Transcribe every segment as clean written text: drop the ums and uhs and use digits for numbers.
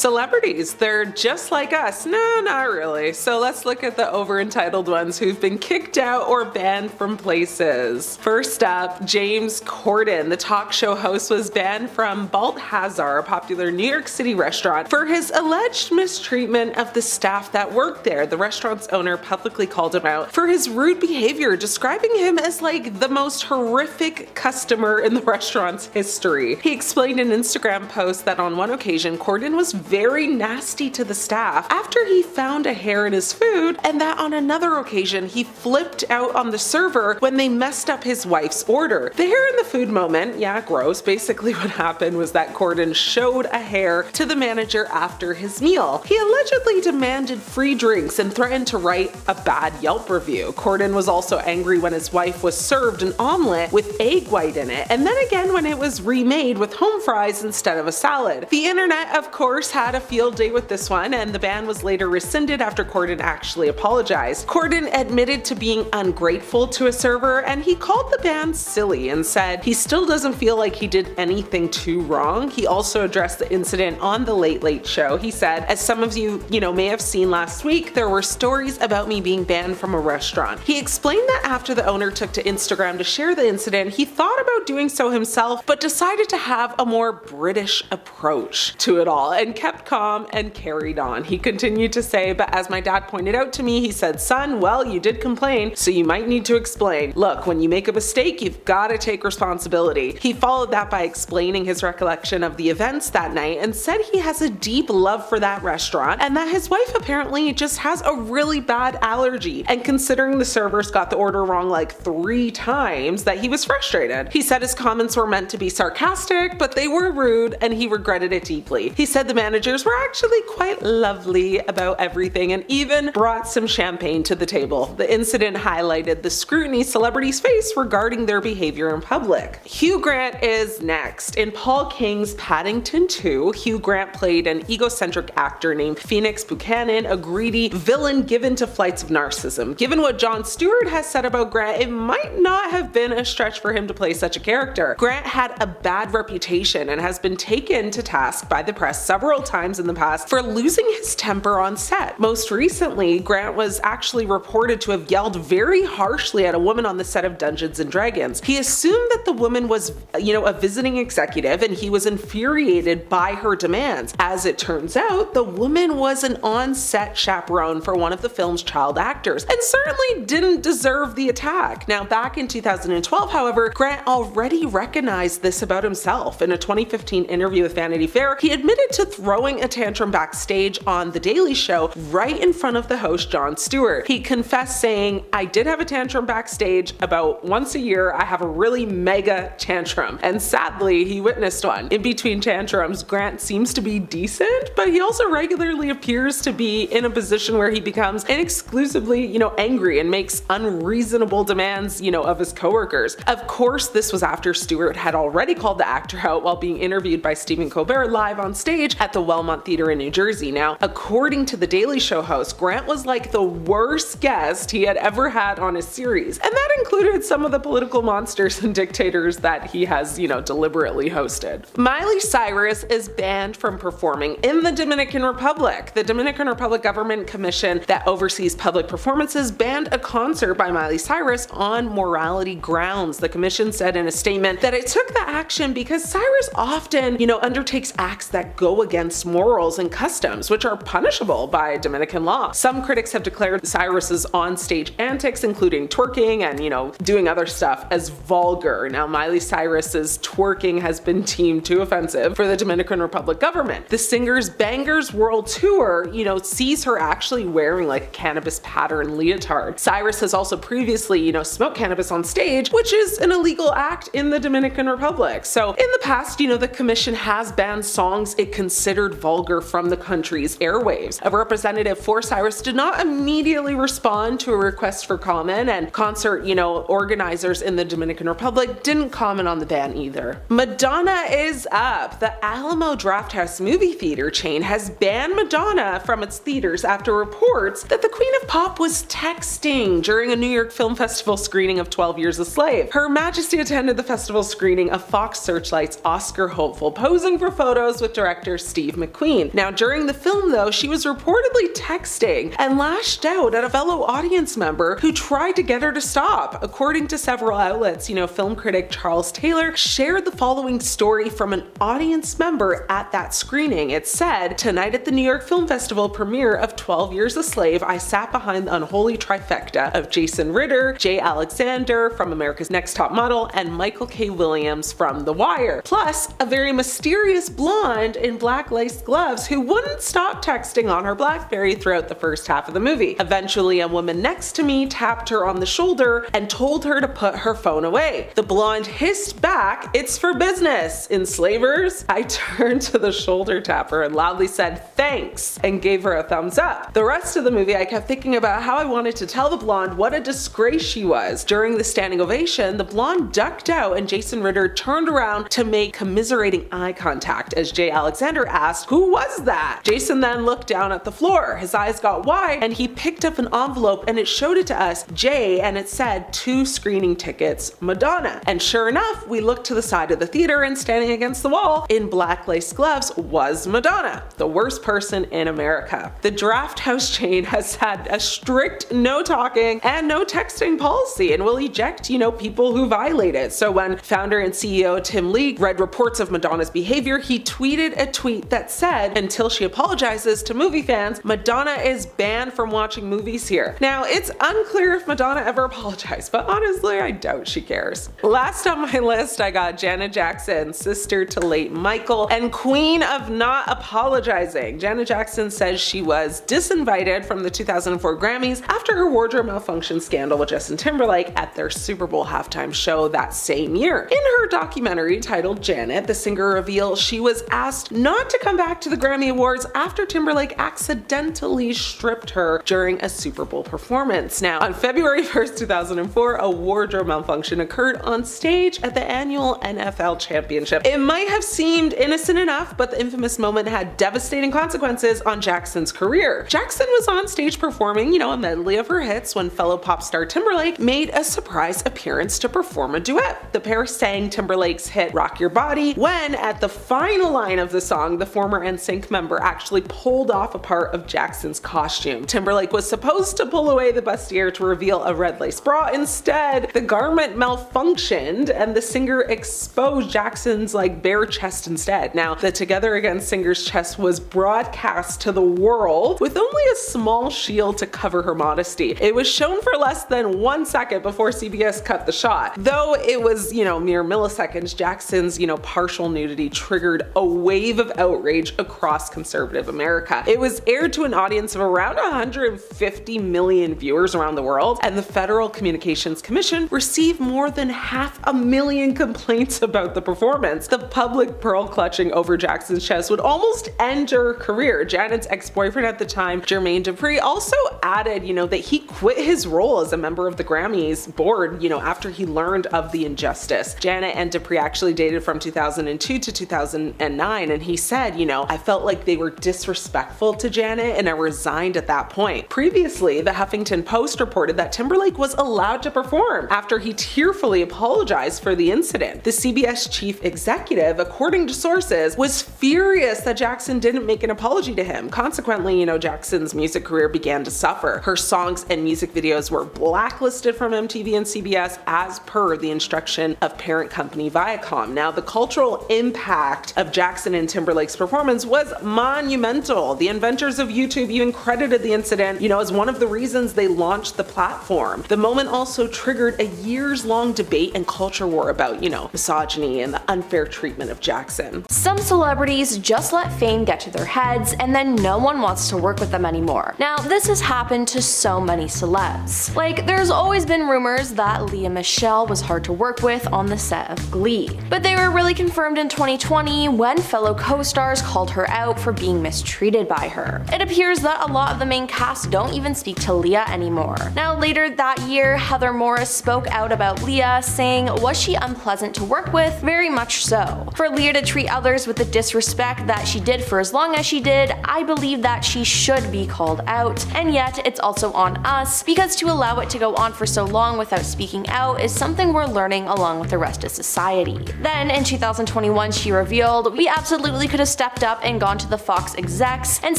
Celebrities, they're just like us. No, not really. So let's look at the over-entitled ones who've been kicked out or banned from places. First up, James Corden. The talk show host was banned from Balthazar, a popular New York City restaurant, for his alleged mistreatment of the staff that worked there. The restaurant's owner publicly called him out for his rude behavior, describing him as like the most horrific customer in the restaurant's history. He explained in an Instagram post that on one occasion, Corden was very nasty to the staff after he found a hair in his food, and that on another occasion, he flipped out on the server when they messed up his wife's order. The hair in the food moment, yeah, gross. Basically what happened was that Corden showed a hair to the manager after his meal. He allegedly demanded free drinks and threatened to write a bad Yelp review. Corden was also angry when his wife was served an omelet with egg white in it, and then again when it was remade with home fries instead of a salad. The internet, of course, had a field day with this one, and the ban was later rescinded after Corden actually apologized. Corden admitted to being ungrateful to a server, and he called the ban silly and said he still doesn't feel like he did anything too wrong. He also addressed the incident on The Late Late Show. He said, as some of you, may have seen last week, there were stories about me being banned from a restaurant. He explained that after the owner took to Instagram to share the incident, he thought about doing so himself, but decided to have a more British approach to it all and kept calm and carried on. He continued to say, but as my dad pointed out to me, he said, son, well, you did complain, so you might need to explain. Look, when you make a mistake, you've got to take responsibility. He followed that by explaining his recollection of the events that night and said he has a deep love for that restaurant and that his wife apparently just has a really bad allergy, and considering the servers got the order wrong like 3 times, that he was frustrated. He said his comments were meant to be sarcastic, but they were rude and he regretted it deeply. He said the managers were actually quite lovely about everything and even brought some champagne to the table. The incident highlighted the scrutiny celebrities face regarding their behavior in public. Hugh Grant is next. In Paul King's Paddington 2, Hugh Grant played an egocentric actor named Phoenix Buchanan, a greedy villain given to flights of narcissism. Given what Jon Stewart has said about Grant, it might not have been a stretch for him to play such a character. Grant had a bad reputation and has been taken to task by the press several times in the past for losing his temper on set. Most recently, Grant was actually reported to have yelled very harshly at a woman on the set of Dungeons and Dragons. He assumed that the woman was, a visiting executive, and he was infuriated by her demands. As it turns out, the woman was an on-set chaperone for one of the film's child actors and certainly didn't deserve the attack. Now, back in 2012, however, Grant already recognized this about himself. In a 2015 interview with Vanity Fair, he admitted to throwing a tantrum backstage on The Daily Show right in front of the host Jon Stewart. He confessed saying, I did have a tantrum backstage about once a year. I have a really mega tantrum. And sadly, he witnessed one. In between tantrums, Grant seems to be decent, but he also regularly appears to be in a position where he becomes inexclusively, angry and makes unreasonable demands, of his coworkers. Of course, this was after Stewart had already called the actor out while being interviewed by Stephen Colbert live on stage at the Wellmont Theater in New Jersey. Now, according to the Daily Show host, Grant was like the worst guest he had ever had on his series, and that included some of the political monsters and dictators that he has, deliberately hosted. Miley Cyrus is banned from performing in the Dominican Republic. The Dominican Republic Government Commission that oversees public performances banned a concert by Miley Cyrus on morality grounds. The commission said in a statement that it took the action because Cyrus often, undertakes acts that go against morals and customs, which are punishable by Dominican law. Some critics have declared Cyrus's on-stage antics, including twerking and, doing other stuff, as vulgar. Now, Miley Cyrus's twerking has been deemed too offensive for the Dominican Republic government. The singer's Bangers World Tour, sees her actually wearing like a cannabis pattern leotard. Cyrus has also previously, smoked cannabis on stage, which is an illegal act in the Dominican Republic. So in the past, the commission has banned songs it considered vulgar from the country's airwaves. A representative for Cyrus did not immediately respond to a request for comment, and concert, organizers in the Dominican Republic didn't comment on the ban either. Madonna is up. The Alamo Drafthouse movie theater chain has banned Madonna from its theaters after reports that the Queen of Pop was texting during a New York Film Festival screening of 12 Years a Slave. Her Majesty attended the festival screening of Fox Searchlight's Oscar hopeful, posing for photos with director Steve Steve McQueen. Now, during the film though, she was reportedly texting and lashed out at a fellow audience member who tried to get her to stop. According to several outlets, film critic Charles Taylor shared the following story from an audience member at that screening. It said, "Tonight at the New York Film Festival premiere of 12 Years a Slave, I sat behind the unholy trifecta of Jason Ritter, Jay Alexander from America's Next Top Model, and Michael K. Williams from The Wire. Plus, a very mysterious blonde in black laced gloves who wouldn't stop texting on her BlackBerry throughout the first half of the movie. Eventually, a woman next to me tapped her on the shoulder and told her to put her phone away. The blonde hissed back, 'It's for business, enslavers.' I turned to the shoulder tapper and loudly said, 'Thanks,' and gave her a thumbs up. The rest of the movie, I kept thinking about how I wanted to tell the blonde what a disgrace she was. During the standing ovation, the blonde ducked out and Jason Ritter turned around to make commiserating eye contact as Jay Alexander asked, 'Who was that?' Jason then looked down at the floor. His eyes got wide and he picked up an envelope and it showed it to us, Jay, and it said 2 screening tickets, Madonna. And sure enough, we looked to the side of the theater and standing against the wall in black lace gloves was Madonna, the worst person in America. The Draft House chain has had a strict no talking and no texting policy and will eject, people who violate it. So when founder and CEO Tim Lee read reports of Madonna's behavior, he tweeted a tweet that said, "Until she apologizes to movie fans, Madonna is banned from watching movies here." Now, it's unclear if Madonna ever apologized, but honestly, I doubt she cares. Last on my list, I got Janet Jackson, sister to late Michael, and queen of not apologizing. Janet Jackson says she was disinvited from the 2004 Grammys after her wardrobe malfunction scandal with Justin Timberlake at their Super Bowl halftime show that same year. In her documentary titled Janet, the singer reveals she was asked not to come back to the Grammy Awards after Timberlake accidentally stripped her during a Super Bowl performance. Now, on February 1st, 2004, a wardrobe malfunction occurred on stage at the annual NFL Championship. It might have seemed innocent enough, but the infamous moment had devastating consequences on Jackson's career. Jackson was on stage performing, a medley of her hits when fellow pop star Timberlake made a surprise appearance to perform a duet. The pair sang Timberlake's hit Rock Your Body when, at the final line of the song, the former NSYNC member actually pulled off a part of Jackson's costume. Timberlake was supposed to pull away the bustier to reveal a red lace bra. Instead, the garment malfunctioned and the singer exposed Jackson's bare chest instead. Now, the Together Again singer's chest was broadcast to the world with only a small shield to cover her modesty. It was shown for less than 1 second before CBS cut the shot. Though it was, mere milliseconds, Jackson's, partial nudity triggered a wave of outrage across conservative America. It was aired to an audience of around 150 million viewers around the world, and the Federal Communications Commission received more than 500,000 complaints about the performance. The public pearl clutching over Jackson's chest would almost end her career. Janet's ex-boyfriend at the time, Jermaine Dupri, also added, that he quit his role as a member of the Grammys board, after he learned of the injustice. Janet and Dupri actually dated from 2002 to 2009, and he said, "I felt like they were disrespectful to Janet and I resigned at that point." Previously, the Huffington Post reported that Timberlake was allowed to perform after he tearfully apologized for the incident. The CBS chief executive, according to sources, was furious that Jackson didn't make an apology to him. Consequently, Jackson's music career began to suffer. Her songs and music videos were blacklisted from MTV and CBS as per the instruction of parent company Viacom. Now, the cultural impact of Jackson and Timberlake's performance was monumental. The inventors of YouTube even credited the incident, as one of the reasons they launched the platform. The moment also triggered a years-long debate and culture war about, misogyny and the unfair treatment of Jackson. Some celebrities just let fame get to their heads and then no one wants to work with them anymore. Now, this has happened to so many celebs. There's always been rumors that Lea Michele was hard to work with on the set of Glee. But they were really confirmed in 2020 when fellow co-stars called her out for being mistreated by her. It appears that a lot of the main cast don't even speak to Lea anymore. Now, later that year, Heather Morris spoke out about Lea, saying, "Was she unpleasant to work with? Very much so. For Lea to treat others with the disrespect that she did for as long as she she did, I believe that she should be called out, and yet it's also on us, because to allow it to go on for so long without speaking out is something we're learning along with the rest of society. Then in 2021 she revealed, we absolutely could have stepped up and gone to the Fox execs and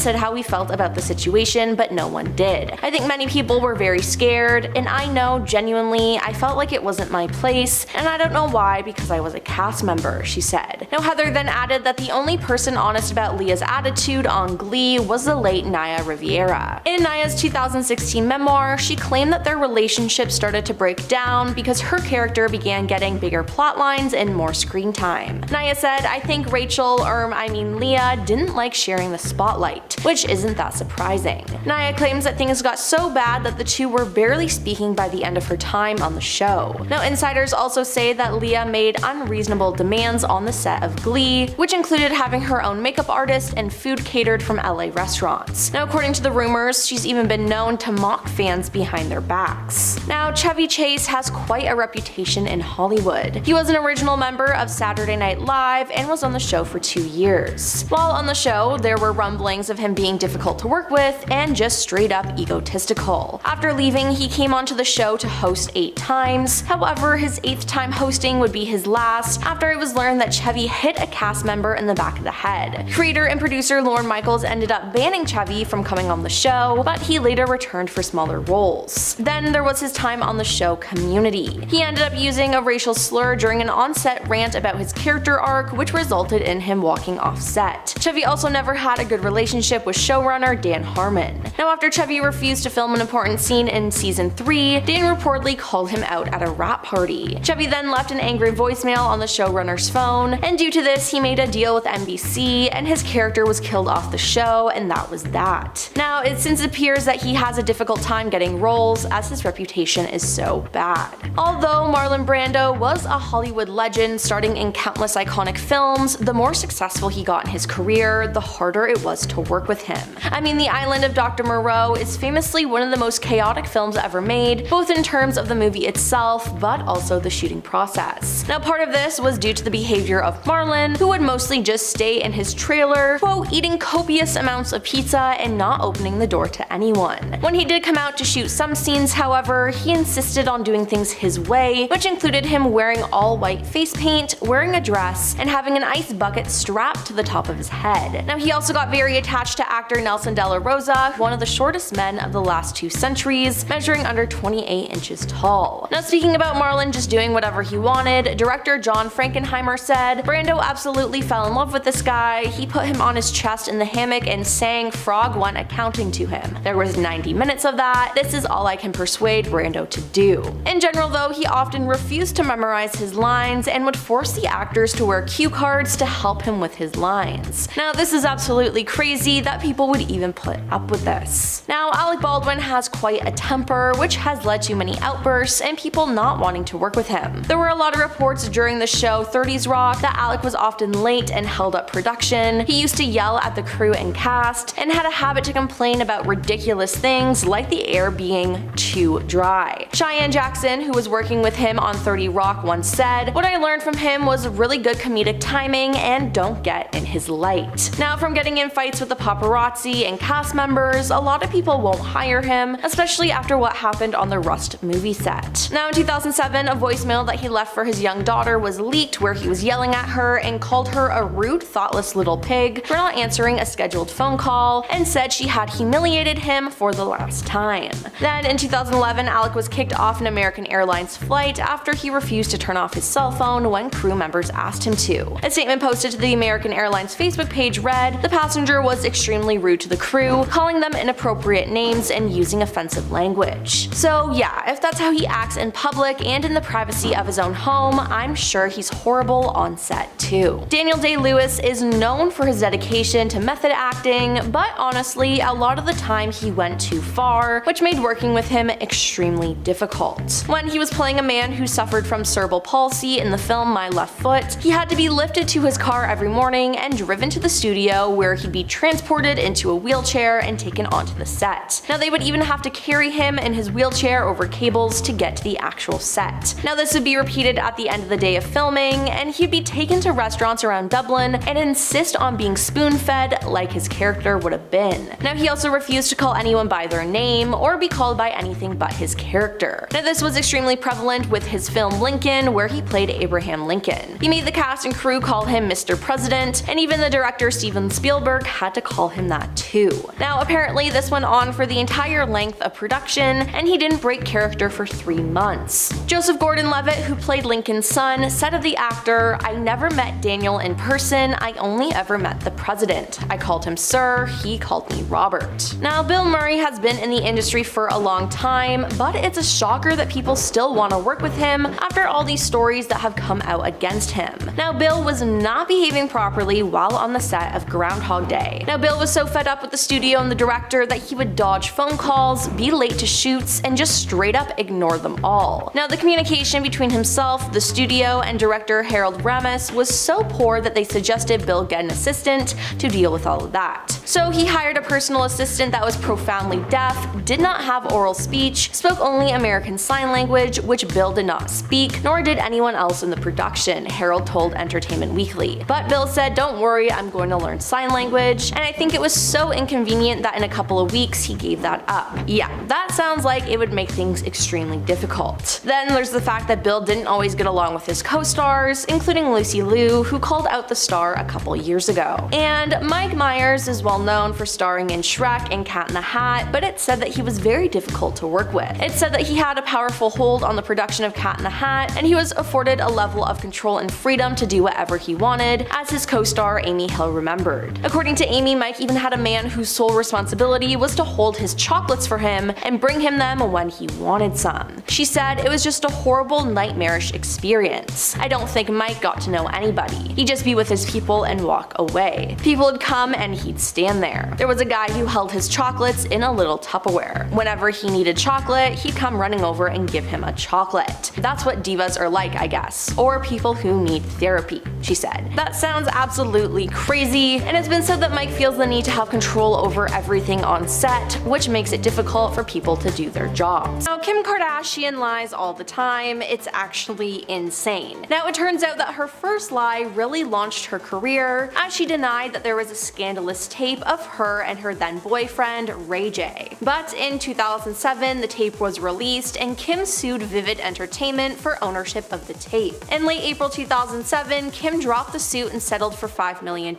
said how we felt about the situation, but no one did. I think many people were very scared, and I know genuinely I felt like it wasn't my place, and I don't know why because I was a cast member, she said. Now Heather then added that the only person honest about Leah's attitude on Glee was the late Naya Riviera. In Naya's 2016 memoir, she claimed that their relationship started to break down because her character began getting bigger plot lines and more screen time. Naya said, I think Leah didn't like sharing the spotlight, which isn't that surprising. Naya claims that things got so bad that the two were barely speaking by the end of her time on the show. Now insiders also say that Leah made unreasonable demands on the set of Glee, which included having her own makeup artist and food catered from LA restaurants. Now according to the rumors, she's even been known to mock fans behind their backs. Now Chevy Chase has quite a reputation in Hollywood. He was an original member of Saturday Night Live and was on the show for 2 years. While on the show, there were rumblings of him being difficult to work with and just straight up egotistical. After leaving, he came onto the show to host 8 times. However, his 8th time hosting would be his last after it was learned that Chevy hit a cast member in the back of the head. Creator and producer Lorne Michaels ended up banning Chevy from coming on the show, but he later returned for smaller roles. Then there was his time on the show Community. He ended up using a racial slur during an on-set rant about his character arc, which resulted in him walking off set. Chevy also never had a good relationship with showrunner Dan Harmon. Now after Chevy refused to film an important scene in season 3, Dan reportedly called him out at a wrap party. Chevy then left an angry voicemail on the showrunner's phone, and due to this he made a deal with NBC and his character was killed off the show, and that was that. Now it since appears that he has a difficult time getting roles as his reputation is so bad. Although Marlon Brando was a Hollywood legend starting in countless iconic films, the more successful he got in his career, the harder it was to work with him. I mean, The Island of Dr. Moreau is famously one of the most chaotic films ever made, both in terms of the movie itself, but also the shooting process. Now part of this was due to the behavior of Marlon, who would mostly just stay in his trailer, quote, eating copious amounts of pizza and not opening the door to anyone. When he did come out to shoot some scenes, however, he insisted on doing things his way, which included him wearing all white face paint, wearing a dress, and having an ice bucket strapped to the top of his head. Now he also got very attached to actor Nelson De La Rosa, one of the shortest men of the last 2 centuries, measuring under 28 inches tall. Now speaking about Marlon just doing whatever he wanted, director John Frankenheimer said, Brando absolutely fell in love with this guy. He put him on his chest in the hammock and sang Frog 1 accounting to him. There was 90 minutes of that. This is all I can persuade Brando to do. In general though, he often refused to memorize his lines and would force the actors to wear cue cards to help him with his lines. Now this is absolutely crazy that people would even put up with this. Now Alec Baldwin has quite a temper, which has led to many outbursts and people not wanting to work with him. There were a lot of reports during the show 30s Rock that Alec was often late and held up production. He used to yell at the crew and cast, and had a habit to complain about ridiculous things like the air being too dry. Cheyenne Jackson, who was working with him on 30 Rock, once said, what I learned from him was really good comedic timing and don't get in his light. Now from getting in fights with the paparazzi and cast members, a lot of people won't hire him, especially after what happened on the Rust movie set. Now in 2007, a voicemail that he left for his young daughter was leaked where he was yelling at her and called her a rude, thoughtless little pig for not answering a scheduled phone call, and said she had humiliated him for the last time. Then in 2011, Alec was kicked off an American Airlines flight after he refused to turn off his cell phone when crew members asked him to. A statement posted to the American Airlines Facebook page read, the passenger was extremely rude to the crew, calling them inappropriate names and using offensive language. So yeah, if that's how he acts in public and in the privacy of his own home, I'm sure he's horrible on set too. Daniel Day-Lewis is known for his dedication to method acting, but honestly, a lot of the time he went too far, which made working with him extremely difficult. When he was playing a man who suffered from cerebral palsy in the film My Left Foot, he had to be lifted to his car every morning and driven to the studio where he'd be transported into a wheelchair and taken onto the set. set. Now they would even have to carry him in his wheelchair over cables to get to the actual set. Now this would be repeated at the end of the day of filming, and he'd be taken to restaurants around Dublin and insist on being spoon-fed like his character would have been. Now he also refused to call anyone by their name or be called by anything but his character. Now this was extremely prevalent with his film Lincoln, where he played Abraham Lincoln. He made the cast and crew call him Mr. President, and even the director Steven Spielberg had to call him that too. Now apparently this went on for the entire length of production, and he didn't break character for 3 months. Joseph Gordon-Levitt, who played Lincoln's son, said of the actor, "I never met Daniel in person, I only ever met the president. I called him sir, he called me Robert." Now Bill Murray has been in the industry for a long time, but it's a shocker that people still want to work with him after all these stories that have come out against him. Now Bill was not behaving properly while on the set of Groundhog Day. Now Bill was so fed up with the studio and the director that he would dodge phone calls, be late to shoots, and just straight up ignore them all. Now the communication between himself, the studio, and director Harold Ramis was so poor that they suggested Bill get an assistant to deal with all of that. So he hired a personal assistant that was profoundly deaf, did not have oral speech, spoke only American Sign Language, which Bill did not speak, nor did anyone else in the production, Harold told Entertainment Weekly. But Bill said, "Don't worry, I'm going to learn sign language," and I think it was so inconvenient that in a couple of weeks he gave that up. Yeah, that sounds like it would make things extremely difficult. Then there's the fact that Bill didn't always get along with his co-stars, including Lucy Liu, who called out the star a couple years ago. And Mike Myers is well known for starring in Shrek and Cat in the Hat, but it said that he was very difficult to work with. It said that he had a powerful hold on the production of Cat in the Hat, and he was afforded a level of control and freedom to do whatever he wanted, as his co-star Amy Hill remembered. According to Amy, Mike even had a man whose sole responsibility was to hold his chocolates for him and bring him them when he wanted some. She said, "It was just a horrible, nightmarish experience. I don't think Mike got to know anybody. He'd just be with his people and walk away. People would come and he'd stand there. There was a guy who held his chocolates in a little Tupperware. Whenever he needed chocolate, he'd come running over and give him a chocolate. That's what divas are like, I guess. Or people who need therapy," she said. That sounds absolutely crazy, and it's been said that Mike feels the need to have control over everything on set, which makes it difficult for people to do their jobs. Now, Kim Kardashian lies all the time. It's actually insane. Now, it turns out that her first lie really launched her career, as she denied that there was a scandalous tape of her and her then boyfriend, Ray J. But in 2007, the tape was released, and Kim sued Vivid Entertainment for ownership of the tape. In late April 2007, Kim dropped the suit and settled for $5 million,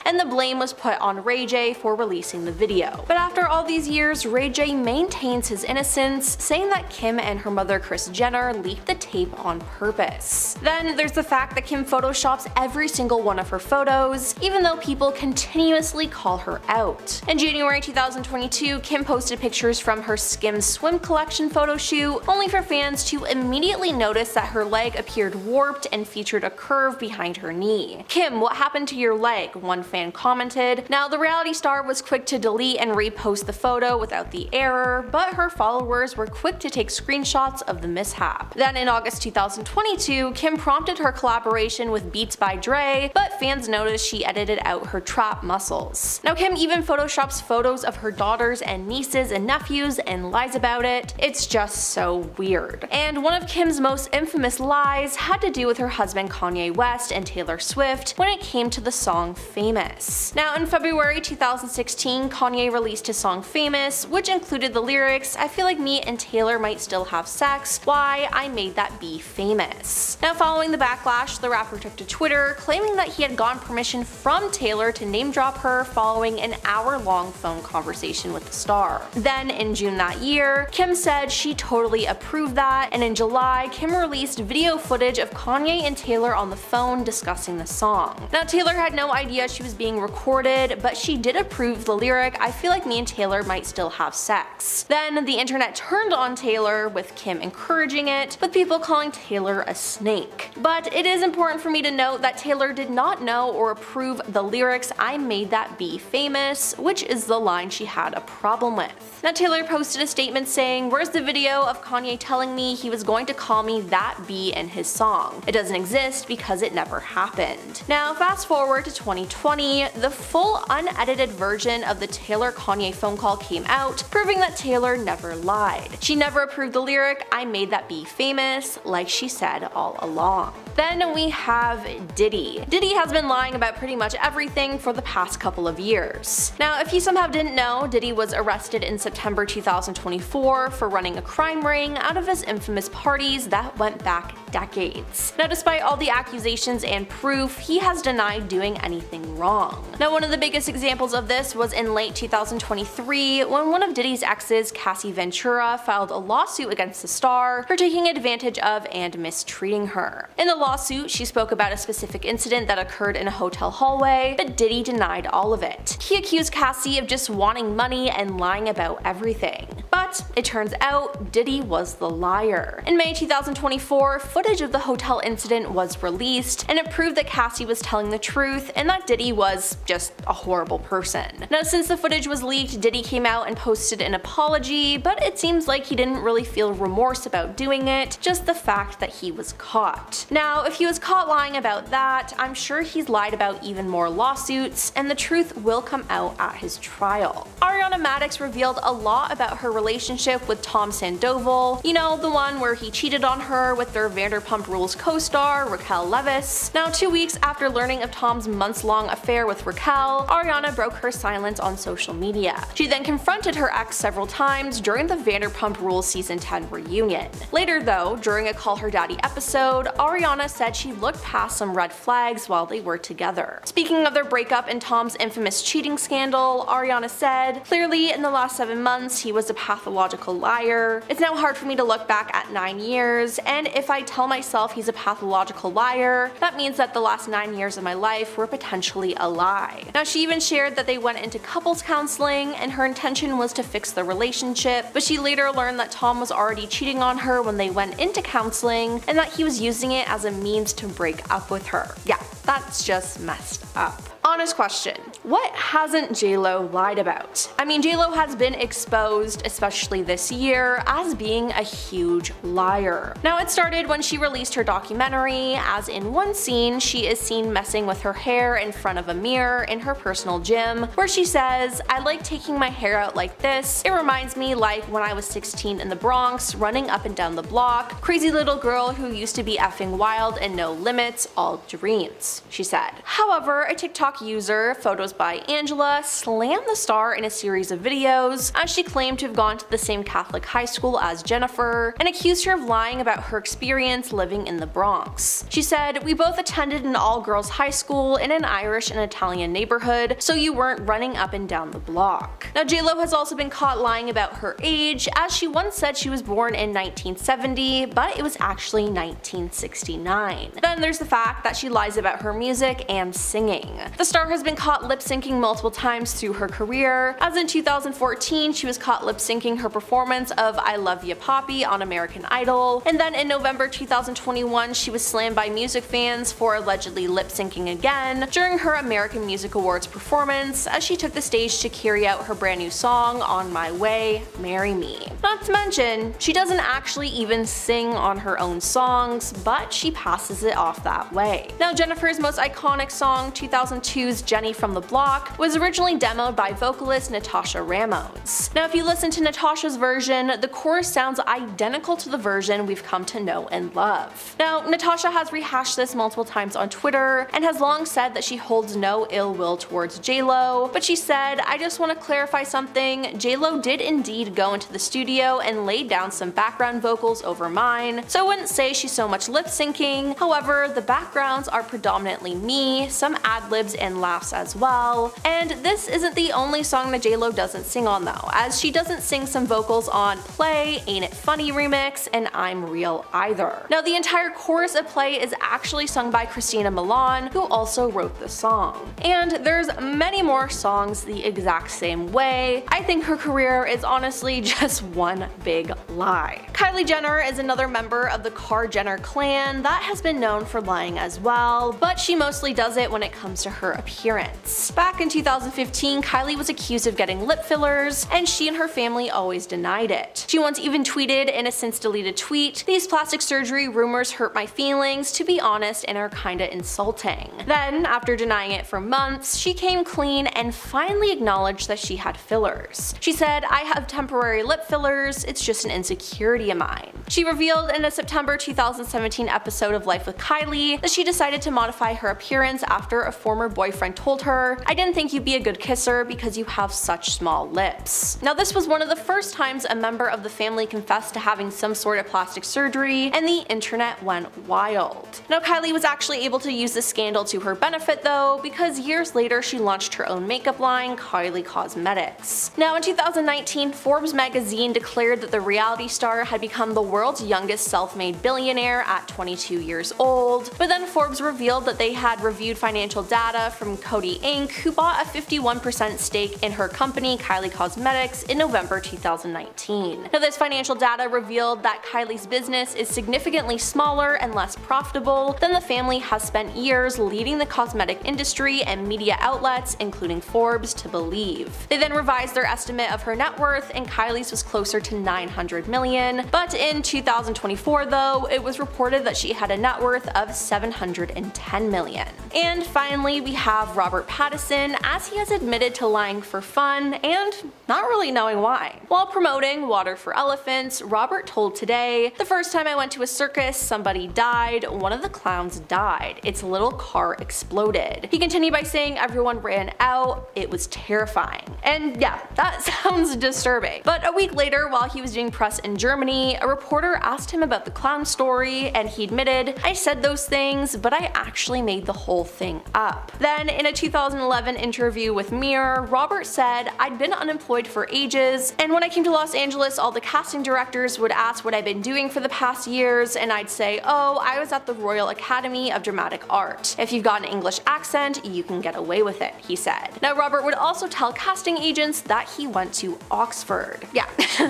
and the blame was put on Ray J for releasing the video. But after all these years, Ray J maintains his innocence, saying that Kim and her mother Kris Jenner leaked the tape on purpose. Then there's the fact that Kim photoshops every single one of her photos, even though people continuously call her out. In January 2022, Kim posted pictures from her Skims swim collection photo shoot, only for fans to immediately notice that her leg appeared warped and featured a curve behind her knee. "Kim, what happened to your leg?" one fan commented. Now, the reality star was quick to delete and repost the photo without the error, but her followers were quick to take screenshots of the mishap. Then in August 2022, Kim prompted her collaboration with Beats by Dre, but fans noticed she edited out her trap muscles. Now, Kim even photoshops photos of her daughters and nieces and nephews and lies about it. It's just so weird. And one of Kim's most infamous lies had to do with her husband Kanye West and Taylor Swift when it came to the song Famous. Now, in February 2016, Kanye released his song Famous, which included the lyrics, "I feel like me and Taylor might still have sex, why I made that be famous." Now, following the backlash, the rapper took to Twitter, claiming that he had gotten permission from Taylor to name drop her following an hour-long phone conversation with the star. Then, in June that year, Kim said she totally approved that, and in July, Kim released video footage of Kanye and Taylor on the phone discussing the song. Now, Taylor had no idea she was being recorded, but she did approve the lyric, "I feel like me and Taylor might still have sex." Then, the internet turned on Taylor, with Kim encouraging it, with people calling Taylor a snake. But it is important for me to note that Taylor did not know or approve the lyrics, "I made that that be famous, which is the line she had a problem with. Now Taylor posted a statement saying, "Where's the video of Kanye telling me he was going to call me that B in his song? It doesn't exist because it never happened." Now fast forward to 2020, the full unedited version of the Taylor-Kanye phone call came out, proving that Taylor never lied. She never approved the lyric, "I made that be famous," like she said all along. Then we have Diddy. Diddy has been lying about pretty much everything for the past couple of years. Now, if you somehow didn't know, Diddy was arrested in September 2024 for running a crime ring out of his infamous parties that went back decades. Now, despite all the accusations and proof, he has denied doing anything wrong. Now, one of the biggest examples of this was in late 2023 when one of Diddy's exes, Cassie Ventura, filed a lawsuit against the star for taking advantage of and mistreating her. In the lawsuit, she spoke about a specific incident that occurred in a hotel hallway, but Diddy denied all of it. He accused Cassie of just wanting money and lying about everything. But it turns out Diddy was the liar. In May 2024, footage of the hotel incident was released, and it proved that Cassie was telling the truth and that Diddy was just a horrible person. Now, since the footage was leaked, Diddy came out and posted an apology, but it seems like he didn't really feel remorse about doing it, just the fact that he was caught. Now, if he was caught lying about that, I'm sure he's lied about even more lawsuits, and the truth will come out at his trial. Ariana Madix revealed a lot about her relationship with Tom Sandoval, you know, the one where he cheated on her with their Vanderpump Rules co-star Raquel Leviss. Now, 2 weeks after learning of Tom's months-long affair with Raquel, Ariana broke her silence on social media. She then confronted her ex several times during the Vanderpump Rules season 10 reunion. Later though, during a Call Her Daddy episode, Ariana said she looked past some red flags while they were together. Speaking of their breakup and Tom's infamous cheating scandal, Ariana said, "Clearly, in the last 7 months, he was a pathological liar. It's now hard for me to look back at 9 years, and if I tell myself he's a pathological liar, that means that the last 9 years of my life were potentially a lie." Now, she even shared that they went into couples counseling, and her intention was to fix the relationship, but she later learned that Tom was already cheating on her when they went into counseling, and that he was using it as a means to break up with her. Yeah, that's just messed up. Honest question, what hasn't JLo lied about? I mean, JLo has been exposed, especially this year, as being a huge liar. Now, it started when she released her documentary, as in one scene, she is seen messing with her hair in front of a mirror in her personal gym, where she says, "I like taking my hair out like this. It reminds me like when I was 16 in the Bronx, running up and down the block. Crazy little girl who used to be effing wild and no limits, all dreams," she said. However, a TikTok user, Photos by Angela, slammed the star in a series of videos as she claimed to have gone to the same Catholic high school as Jennifer and accused her of lying about her experience living in the Bronx. She said, "We both attended an all-girls high school in an Irish and Italian neighborhood, so you weren't running up and down the block." Now, JLo has also been caught lying about her age, as she once said she was born in 1970, but it was actually 1969. Then there's the fact that she lies about her music and singing. The star has been caught lip-syncing multiple times through her career, as in 2014 she was caught lip-syncing her performance of I Love Ya Poppy on American Idol, and then in November 2021 she was slammed by music fans for allegedly lip-syncing again during her American Music Awards performance as she took the stage to carry out her brand new song On My Way, Marry Me. Not to mention, she doesn't actually even sing on her own songs, but she passes it off that way. Now, Jennifer's most iconic song, 2002's Jenny from the Block, was originally demoed by vocalist Natasha Ramos. Now, if you listen to Natasha's version, the chorus sounds identical to the version we've come to know and love. Now, Natasha has rehashed this multiple times on Twitter and has long said that she holds no ill will towards JLo, but she said, "I just want to clarify something. JLo did indeed go into the studio and laid down some background vocals over mine, so I wouldn't say she's so much lip syncing. However, the backgrounds are predominantly me, some ad-libs and laughs as well. And this isn't the only song that JLo doesn't sing on though, as she doesn't sing some vocals on Play, Ain't It Funny remix, and I'm Real either." Now, the entire chorus of Play is actually sung by Christina Milian, who also wrote the song. And there's many more songs the exact same way. I think her career is honestly just one big lie. Kylie Jenner is another member of the Kar Jenner clan that has been known for lying as well, but she mostly does it when it comes to her her appearance. Back in 2015, Kylie was accused of getting lip fillers, and she and her family always denied it. She once even tweeted in a since deleted tweet, "These plastic surgery rumors hurt my feelings, to be honest, and are kinda insulting." Then, after denying it for months, she came clean and finally acknowledged that she had fillers. She said, "I have temporary lip fillers, it's just an insecurity of mine." She revealed in a September 2017 episode of Life with Kylie that she decided to modify her appearance after a former boyfriend told her, "I didn't think you'd be a good kisser because you have such small lips." Now, this was one of the first times a member of the family confessed to having some sort of plastic surgery, and the internet went wild. Now, Kylie was actually able to use this scandal to her benefit though, because years later she launched her own makeup line, Kylie Cosmetics. Now, in 2019, Forbes magazine declared that the reality star had become the world's youngest self-made billionaire at 22 years old, but then Forbes revealed that they had reviewed financial data from Coty Inc., who bought a 51% stake in her company, Kylie Cosmetics, in November 2019. Now, this financial data revealed that Kylie's business is significantly smaller and less profitable than the family has spent years leading the cosmetic industry and media outlets, including Forbes, to believe. They then revised their estimate of her net worth, and Kylie's was closer to $900 million, but in 2024 though, it was reported that she had a net worth of $710 million. And finally, we have Robert Pattinson, as he has admitted to lying for fun and not really knowing why. While promoting Water for Elephants, Robert told Today, "The first time I went to a circus, somebody died. One of the clowns died. Its little car exploded." He continued by saying everyone ran out. "It was terrifying." And yeah, that sounds disturbing. But a week later, while he was doing press in Germany, a reporter asked him about the clown story, and he admitted, "I said those things, but I actually made the whole thing up." Then, in a 2011 interview with Mirror, Robert said, "I'd been unemployed for ages, and when I came to Los Angeles, all the casting directors would ask what I've been doing for the past years, and I'd say, oh, I was at the Royal Academy of Dramatic Art. If you've got an English accent, you can get away with it," he said. Now, Robert would also tell casting agents that he went to Oxford. Yeah,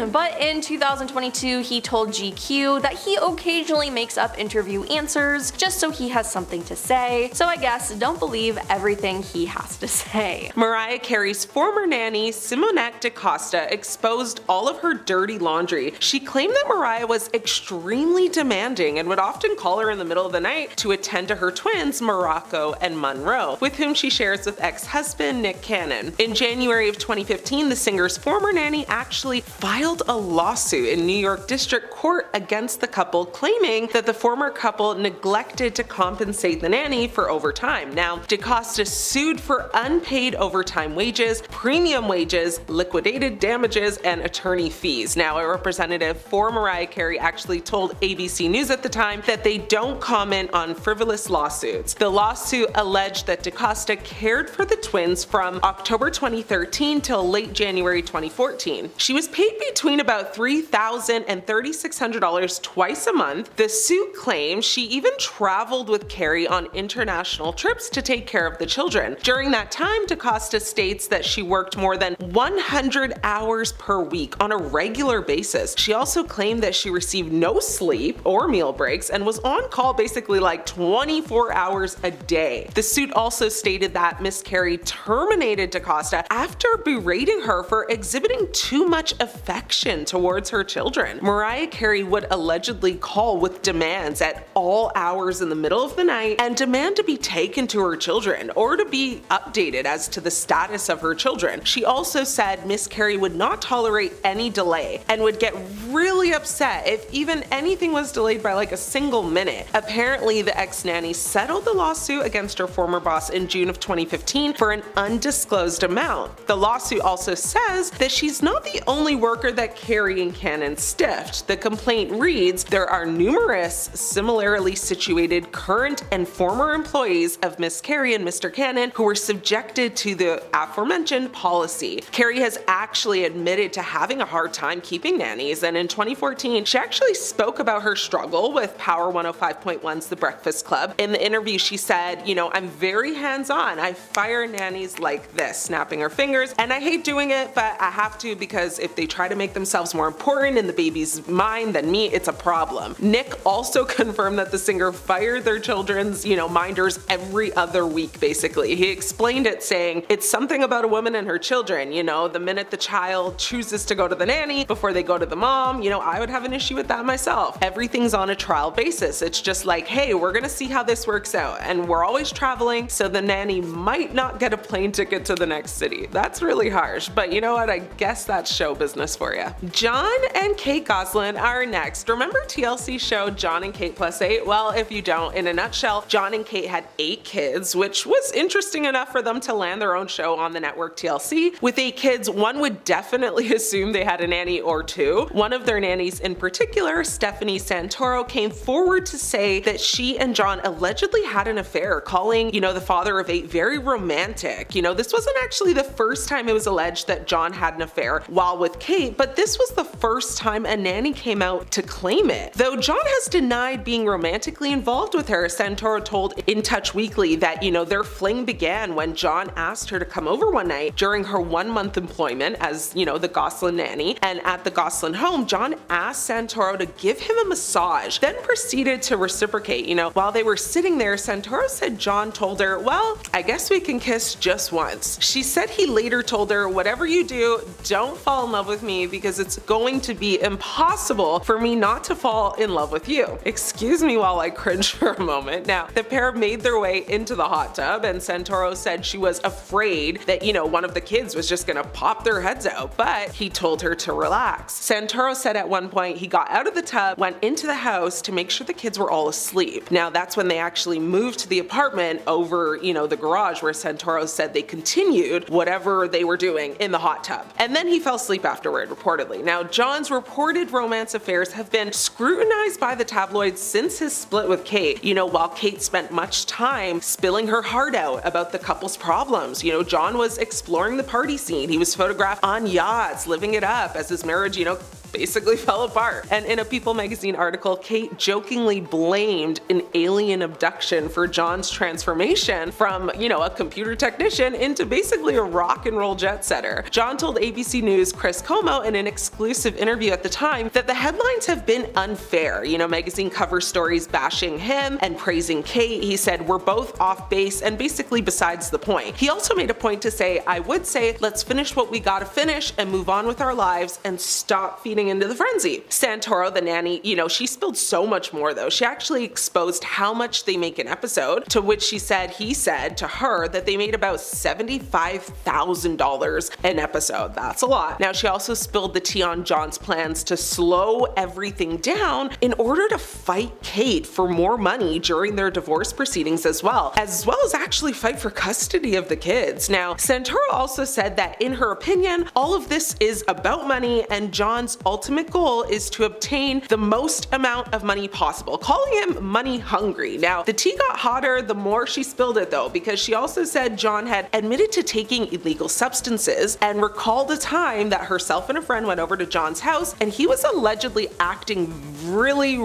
but in 2022, he told GQ that he occasionally makes up interview answers just so he has something to say, so I guess don't believe everything he has to say. Mariah Carey's former nanny, Simonette DaCosta, exposed all of her dirty laundry. She claimed that Mariah was extremely demanding and would often call her in the middle of the night to attend to her twins, Morocco and Monroe, with whom she shares with ex-husband Nick Cannon. In January of 2015, the singer's former nanny actually filed a lawsuit in New York District Court against the couple, claiming that the former couple neglected to compensate the nanny for overtime. Now, DaCosta sued for unpaid overtime wages, premium wages, liquidated damages, and attorney fees. Now, a representative for Mariah Carey actually told ABC News at the time that they don't comment on frivolous lawsuits. The lawsuit alleged that DaCosta cared for the twins from October 2013 till late January 2014. She was paid between about $3,000 and $3,600 twice a month. The suit claims she even traveled with Carey on international trips to take care of the children. During that time, DaCosta states that she worked more than 100 hours per week on a regular basis. She also claimed that she received no sleep or meal breaks and was on call basically like 24 hours a day. The suit also stated that Miss Carey terminated DaCosta after berating her for exhibiting too much affection towards her children. Mariah Carey would allegedly call with demands at all hours in the middle of the night and demand to be taken to her children or to be updated as to the status of her children. She also said Miss Carey would not tolerate any delay and would get really upset if even anything was delayed by like a single minute. Apparently, the ex-nanny settled the lawsuit against her former boss in June of 2015 for an undisclosed amount. The lawsuit also says that she's not the only worker that Carey and Cannon stiffed. The complaint reads, "There are numerous similarly situated current and former employees of Miss Carey and Mr. Cannon who were subjected to the aforementioned policy." Carey has actually admitted to having a hard time keeping nannies, and in 2014, she actually spoke about her struggle with Power 105.1's The Breakfast Club. In the interview, she said, "I'm very hands-on. I fire nannies like this," snapping her fingers, "and I hate doing it, but I have to because if they try to make themselves more important in the baby's mind than me, it's a problem." Nick also confirmed that the singer fired their children's, minders every other week. week, basically. He explained it saying, it's something about a woman and her children, the minute the child chooses to go to the nanny before they go to the mom, I would have an issue with that myself. Everything's on a trial basis. It's just like, hey, we're gonna see how this works out, and we're always traveling, so the nanny might not get a plane ticket to the next city. That's really harsh, but you know what? I guess that's show business for you. John and Kate Gosselin are next. Remember TLC show John and Kate Plus 8? Well, if you don't, in a nutshell, John and Kate had 8 kids, which was interesting enough for them to land their own show on the network TLC. With 8 kids, one would definitely assume they had a nanny or 2. One of their nannies in particular, Stephanie Santoro, came forward to say that she and John allegedly had an affair, calling, the father of 8 very romantic. This wasn't actually the first time it was alleged that John had an affair while with Kate, but this was the first time a nanny came out to claim it. Though John has denied being romantically involved with her, Santoro told In Touch Weekly that, their fling began when John asked her to come over one night during her 1-month employment as, the Gosselin nanny. And at the Gosselin home, John asked Santoro to give him a massage, then proceeded to reciprocate. While they were sitting there, Santoro said John told her, well, I guess we can kiss just once. She said he later told her, whatever you do, don't fall in love with me because it's going to be impossible for me not to fall in love with you. Excuse me while I cringe for a moment. Now, the pair made their way into the hot tub, and Santoro said she was afraid that, one of the kids was just gonna pop their heads out, but he told her to relax. Santoro said at one point he got out of the tub, went into the house to make sure the kids were all asleep. Now, that's when they actually moved to the apartment over, the garage, where Santoro said they continued whatever they were doing in the hot tub. And then he fell asleep afterward, reportedly. Now, John's reported romance affairs have been scrutinized by the tabloids since his split with Kate, while Kate spent much time spilling her heart out about the couple's problems. John was exploring the party scene. He was photographed on yachts, living it up as his marriage, basically fell apart. And in a People magazine article, Kate jokingly blamed an alien abduction for John's transformation from, a computer technician into basically a rock and roll jet setter. John told ABC News' Chris Como in an exclusive interview at the time that the headlines have been unfair. Magazine cover stories bashing him and praising Kate. He said, we're both off base and basically besides the point. He also made a point to say, I would say, let's finish what we gotta finish and move on with our lives and stop feeding into the frenzy. Santoro, the nanny, she spilled so much more though. She actually exposed how much they make an episode, to which he said to her that they made about $75,000 an episode. That's a lot. Now, she also spilled the tea on John's plans to slow everything down in order to fight Kate for more money during their divorce proceedings as well as actually fight for custody of the kids. Now, Santoro also said that in her opinion, all of this is about money and John's ultimate goal is to obtain the most amount of money possible, calling him money hungry. Now, the tea got hotter the more she spilled it though, because she also said John had admitted to taking illegal substances and recalled a time that herself and a friend went over to John's house and he was allegedly acting really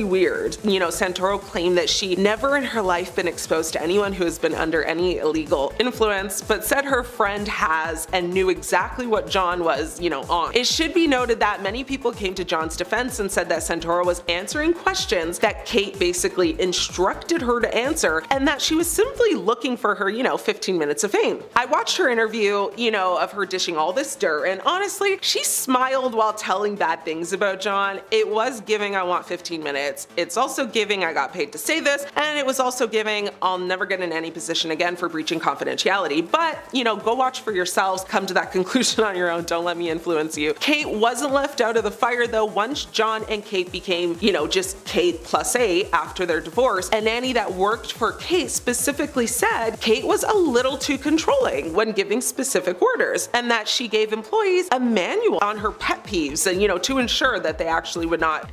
weird. Santoro claimed that she never in her life been exposed to anyone who has been under any illegal influence, but said her friend has and knew exactly what John was, on. It should be noted that many people came to John's defense and said that Santoro was answering questions that Kate basically instructed her to answer and that she was simply looking for her, 15 minutes of fame. I watched her interview, of her dishing all this dirt, and honestly, she smiled while telling bad things about John. It was giving I want 15 minutes. It's also giving I got paid to say this, and it was also giving I'll never get in any position again for breaching confidentiality. But, go watch for yourselves, come to that conclusion on your own, don't let me influence you. Kate wasn't left out of the fire though once John and Kate became, just Kate plus 8 after their divorce. A nanny that worked for Kate specifically said Kate was a little too controlling when giving specific orders, and that she gave employees a manual on her pet peeves and, to ensure that they actually would not,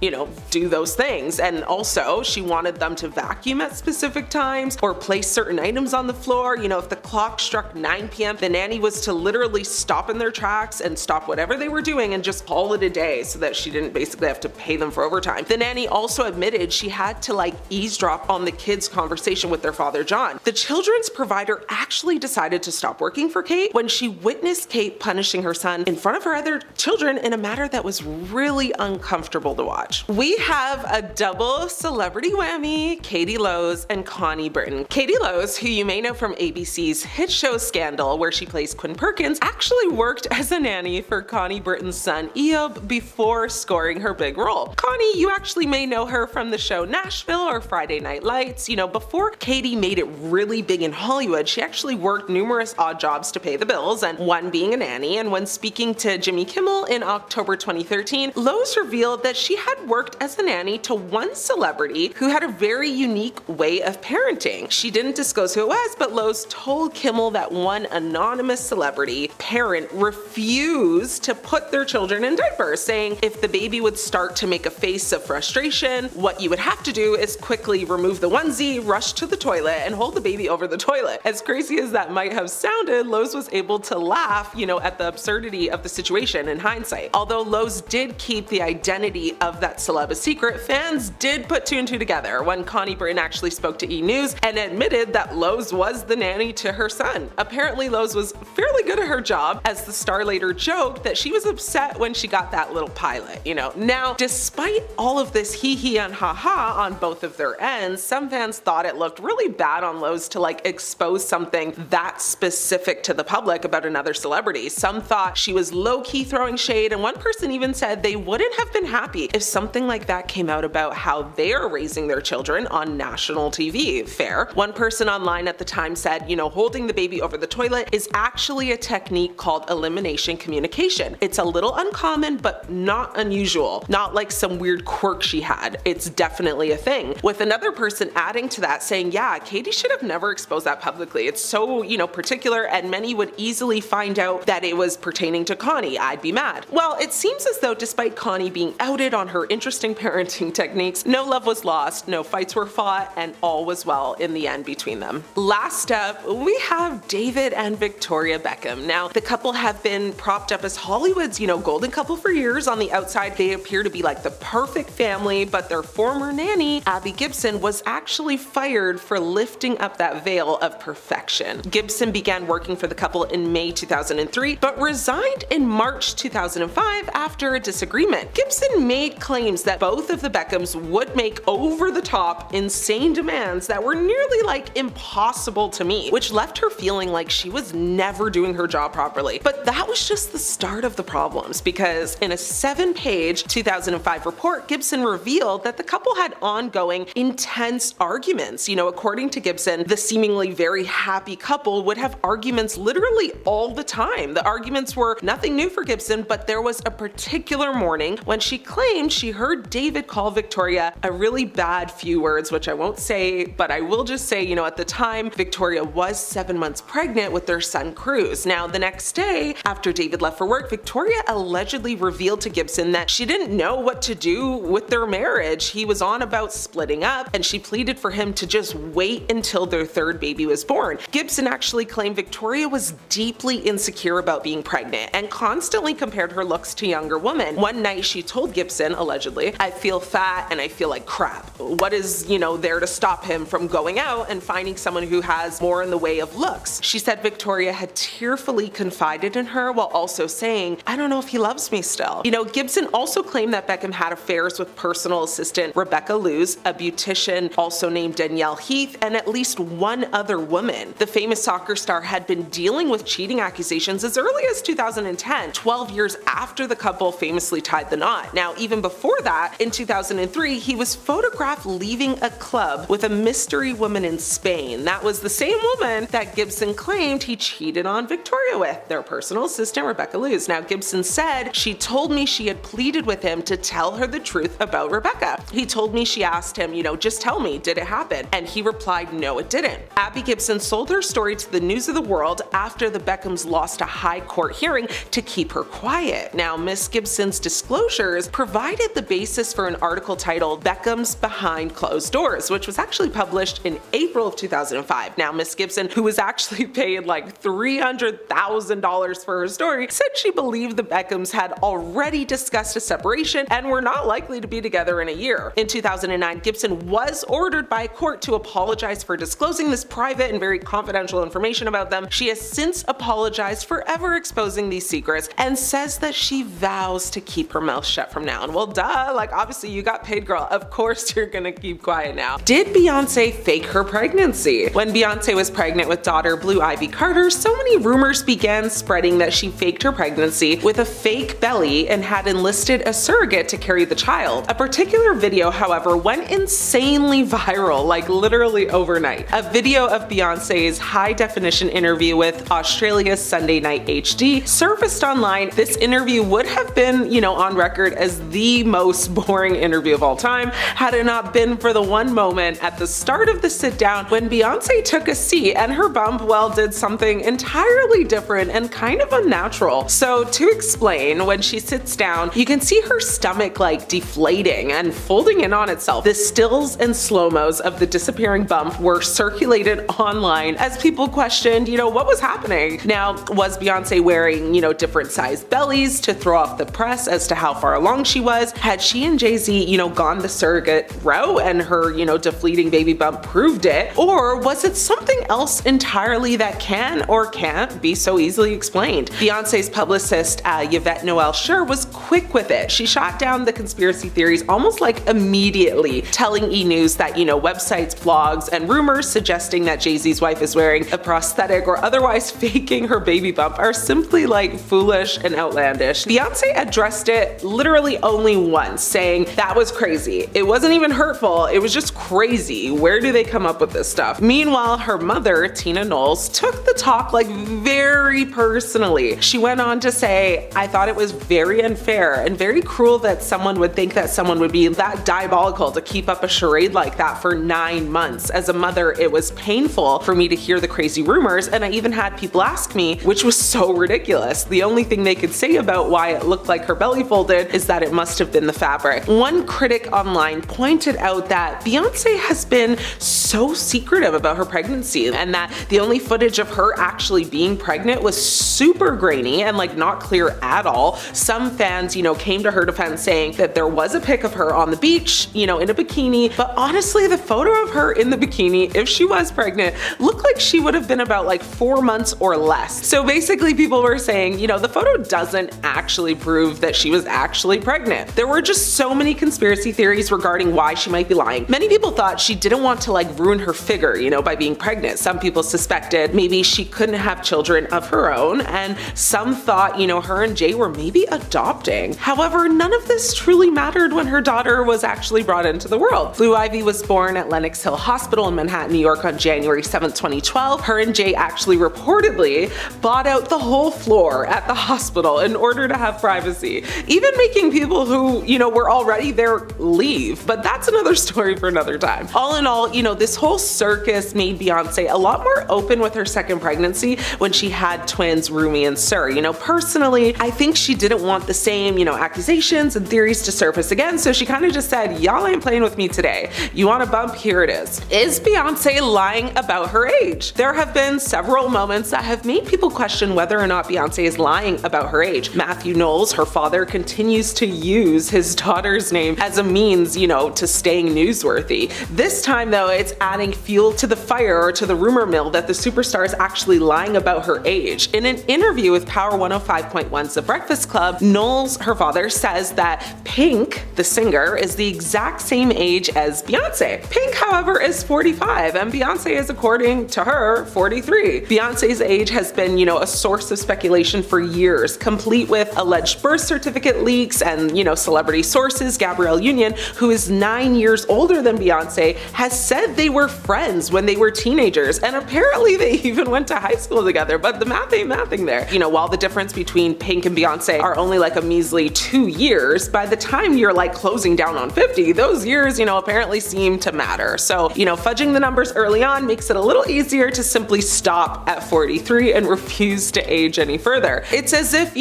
do those things. And also, she wanted them to vacuum at specific times or place certain items on the floor. If the clock struck 9 p.m., the nanny was to literally stop in their tracks and stop whatever they were doing and just haul it a day so that she didn't basically have to pay them for overtime. The nanny also admitted she had to eavesdrop on the kids' conversation with their father John. The children's provider actually decided to stop working for Kate when she witnessed Kate punishing her son in front of her other children in a manner that was really uncomfortable to watch. We have a double celebrity whammy: Katie Lowes and Connie Britton. Katie Lowes, who you may know from ABC's hit show Scandal, where she plays Quinn Perkins, actually worked as a nanny for Connie Britton's son Eob before scoring her big role. Connie, you actually may know her from the show Nashville or Friday Night Lights. Before Katie made it really big in Hollywood, she actually worked numerous odd jobs to pay the bills, and one being a nanny. And when speaking to Jimmy Kimmel in October 2013, Lowes revealed that she had worked as a nanny to one celebrity who had a very unique way of parenting. She didn't disclose who it was, but Lowes told Kimmel that one anonymous celebrity parent refused to put their children in diapers, saying if the baby would start to make a face of frustration, what you would have to do is quickly remove the onesie, rush to the toilet, and hold the baby over the toilet. As crazy as that might have sounded, Lowes was able to laugh, at the absurdity of the situation in hindsight. Although Lowes did keep the identity of that celeb a secret, fans did put two and two together when Connie Britton actually spoke to E! News and admitted that Lowes was the nanny to her son. Apparently, Lowes was fairly good at her job, as the star later joked that she was upset when she got that little pilot, Now, despite all of this hee-hee and ha-ha on both of their ends, some fans thought it looked really bad on Lowes to expose something that specific to the public about another celebrity. Some thought she was low-key throwing shade, and one person even said they wouldn't have been happy if something like that came out about how they're raising their children on national TV. Fair. One person online at the time said, holding the baby over the toilet is actually a technique called elimination communication. It's a little uncommon, but not unusual. Not like some weird quirk she had. It's definitely a thing. With another person adding to that saying, yeah, Katie should have never exposed that publicly. It's so, particular, and many would easily find out that it was pertaining to Connie. I'd be mad. Well, it seems as though despite Connie being outed on her interesting parenting techniques, no love was lost, no fights were fought, and all was well in the end between them. Last up, we have David and Victoria Beckham. Now, the couple have been propped up as Hollywood's, golden couple for years. On the outside, they appear to be like the perfect family, but their former nanny, Abby Gibson, was actually fired for lifting up that veil of perfection. Gibson began working for the couple in May 2003, but resigned in March 2005 after a disagreement. Gibson made claims that both of the Beckhams would make over-the-top, insane demands that were nearly impossible to meet, which left her feeling like she was never doing her job properly. But that was just the start of the problems, because in a 7-page 2005 report, Gibson revealed that the couple had ongoing, intense arguments. According to Gibson, the seemingly very happy couple would have arguments literally all the time. The arguments were nothing new for Gibson, but there was a particular morning when she claimed she heard David call Victoria a really bad few words, which I won't say, but I will just say, at the time, Victoria was 7 months pregnant with their son Cruz. Now, the next day, after David left for work, Victoria allegedly revealed to Gibson that she didn't know what to do with their marriage. He was on about splitting up, and she pleaded for him to just wait until their third baby was born. Gibson actually claimed Victoria was deeply insecure about being pregnant and constantly compared her looks to younger women. One night she told Gibson, allegedly, "I feel fat and I feel like crap." What is, there to stop him from going out and finding someone who has more in the way of looks? She said Victoria had tearfully confided in her while also saying, "I don't know if he loves me still." Gibson also claimed that Beckham had affairs with personal assistant Rebecca Luz, a beautician also named Danielle Heath, and at least one other woman. The famous soccer star had been dealing with cheating accusations as early as 2010, 12 years after the couple famously tied the knot. Now, even before that, in 2003, he was photographed leaving a club with a mystery woman in Spain. That was the same woman that Gibson claimed he cheated on Victoria with, their personal assistant Rebecca Luz. Now, Gibson said, "She told me she had pleaded with him to tell her the truth about Rebecca. He told me she asked him, just tell me, did it happen? And he replied, no, it didn't." Abby Gibson sold her story to the News of the World after the Beckhams lost a high court hearing to keep her quiet. Now, Miss Gibson's disclosures provided the basis for an article titled "Beckhams Behind Closed Doors," which was actually published in April of 2005. Now, Miss Gibson, who was actually paid $300,000 for her story, said she believed the Beckhams had already already discussed a separation and were not likely to be together in a year. In 2009, Gibson was ordered by a court to apologize for disclosing this private and very confidential information about them. She has since apologized for ever exposing these secrets and says that she vows to keep her mouth shut from now on. Well, duh, like obviously you got paid, girl. Of course you're gonna keep quiet now. Did Beyonce fake her pregnancy? When Beyonce was pregnant with daughter Blue Ivy Carter, so many rumors began spreading that she faked her pregnancy with a fake belly and had enlisted a surrogate to carry the child. A particular video, however, went insanely viral, like literally overnight. A video of Beyonce's high-definition interview with Australia's Sunday Night HD surfaced online. This interview would have been, on record as the most boring interview of all time had it not been for the one moment at the start of the sit-down when Beyonce took a seat and her bump, well, did something entirely different and kind of unnatural. So to explain, when she sits down, you can see her stomach like deflating and folding in on itself. The stills and slow-mos of the disappearing bump were circulated online as people questioned, what was happening? Now, was Beyonce wearing, different sized bellies to throw off the press as to how far along she was? Had she and Jay-Z, gone the surrogate route and her, deflating baby bump proved it? Or was it something else entirely that can or can't be so easily explained? Beyonce's publicist, Yvette Noel Schur, was quick with it. She shot down the conspiracy theories almost like immediately, telling E! News that, websites, blogs, and rumors suggesting that Jay-Z's wife is wearing a prosthetic or otherwise faking her baby bump are simply like foolish and outlandish. Beyonce addressed it literally only once, saying that was crazy. It wasn't even hurtful, it was just crazy. Where do they come up with this stuff? Meanwhile, her mother, Tina Knowles, took the talk like very personally. She went on to say, I thought it was very unfair and very cruel that someone would think that someone would be that diabolical to keep up a charade like that for 9 months. As a mother, it was painful for me to hear the crazy rumors, and I even had people ask me, which was so ridiculous. The only thing they could say about why it looked like her belly folded is that it must have been the fabric. One critic online pointed out that Beyonce has been so secretive about her pregnancy and that the only footage of her actually being pregnant was super grainy and like not clear at all. Some fans, came to her defense saying that there was a pic of her on the beach, in a bikini, but honestly the photo of her in the bikini, if she was pregnant, looked like she would have been about like 4 months or less. So basically people were saying, the photo doesn't actually prove that she was actually pregnant. There were just so many conspiracy theories regarding why she might be lying. Many people thought she didn't want to like ruin her figure, by being pregnant. Some people suspected maybe she couldn't have children of her own, and some thought, her and Jay were maybe adopting. However, none of this truly mattered when her daughter was actually brought into the world. Blue Ivy was born at Lenox Hill Hospital in Manhattan, New York on January 7th, 2012. Her and Jay actually reportedly bought out the whole floor at the hospital in order to have privacy, even making people who, were already there leave. But that's another story for another time. All in all, this whole circus made Beyonce a lot more open with her second pregnancy when she had twins Rumi and Sir. Personally, I think she didn't want the same, accusations and theories to surface again, so she kind of just said, y'all ain't playing with me today. You want a bump? Here it is. Is Beyonce lying about her age? There have been several moments that have made people question whether or not Beyonce is lying about her age. Matthew Knowles, her father, continues to use his daughter's name as a means, to staying newsworthy. This time though, it's adding fuel to the fire or to the rumor mill that the superstar is actually lying about her age. In an interview with Power 105.1's The Breakfast Club, Knowles, her father, says that Pink, the singer, is the exact same age as Beyonce. Pink, however, is 45 and Beyonce is, according to her, 43. Beyonce's age has been, a source of speculation for years, complete with alleged birth certificate leaks and, celebrity sources. Gabrielle Union, who is 9 years older than Beyonce, has said they were friends when they were teenagers, and apparently they even went to high school together, but the math ain't mathing there. While the difference between Pink and Beyonce are only like a measly 2 years, by the time you're like closing down on 50, those years, apparently seem to matter. So, fudging the numbers early on makes it a little easier to simply stop at 43 and refuse to age any further. It's as if,